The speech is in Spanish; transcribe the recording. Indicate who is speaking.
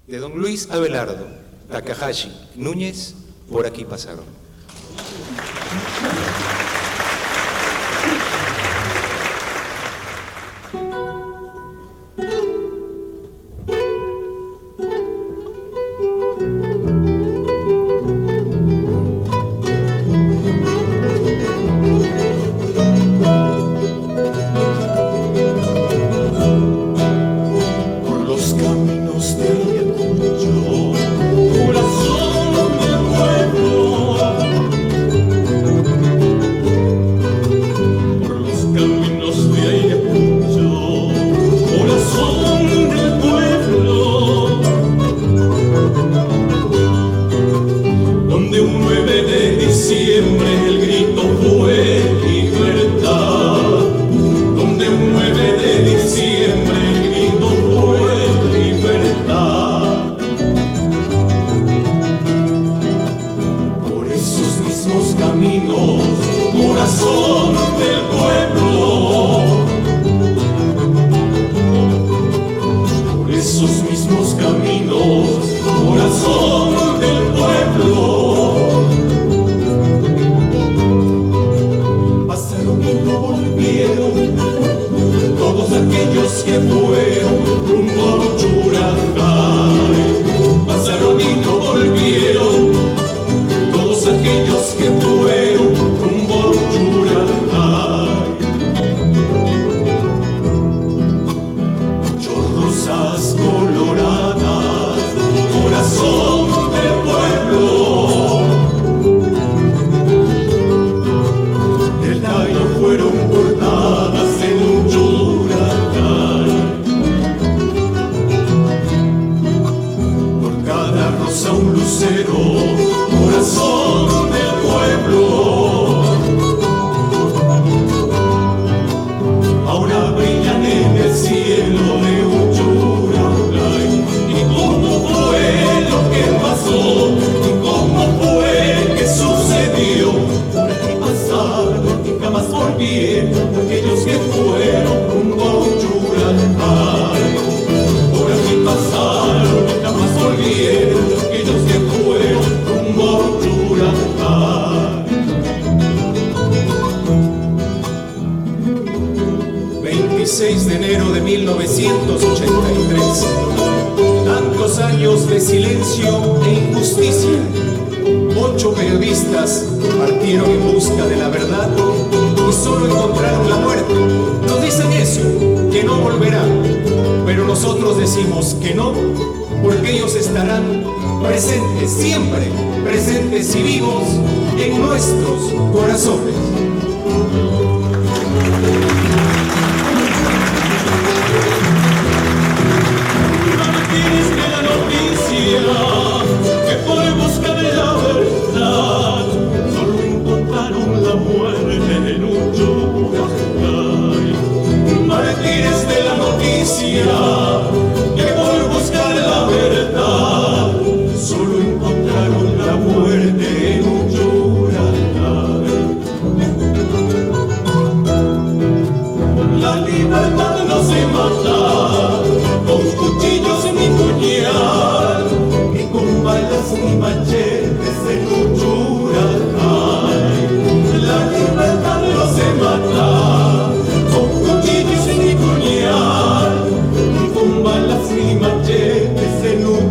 Speaker 1: de don Luis Abelardo, Takahashi, Núñez, por aquí pasaron.
Speaker 2: De enero de 1983. Tantos años de silencio e injusticia. 8 periodistas partieron en busca de la verdad y solo encontraron la muerte. Nos dicen eso, que no volverán, pero nosotros decimos que no, porque ellos estarán presentes, siempre presentes y vivos en nuestros corazones.
Speaker 3: Que por busca de la verdad solo encontraron la muerte en un Yuracay. Mártires de la noticia que por buscar la verdad solo encontraron la muerte en un Yuracay. La libertad no se mata con cuchillos ni puñal, ni con balas ni machetes en un Yuracay. La libertad no se mata con cuchillos ni puñal, ni con balas ni machetes en un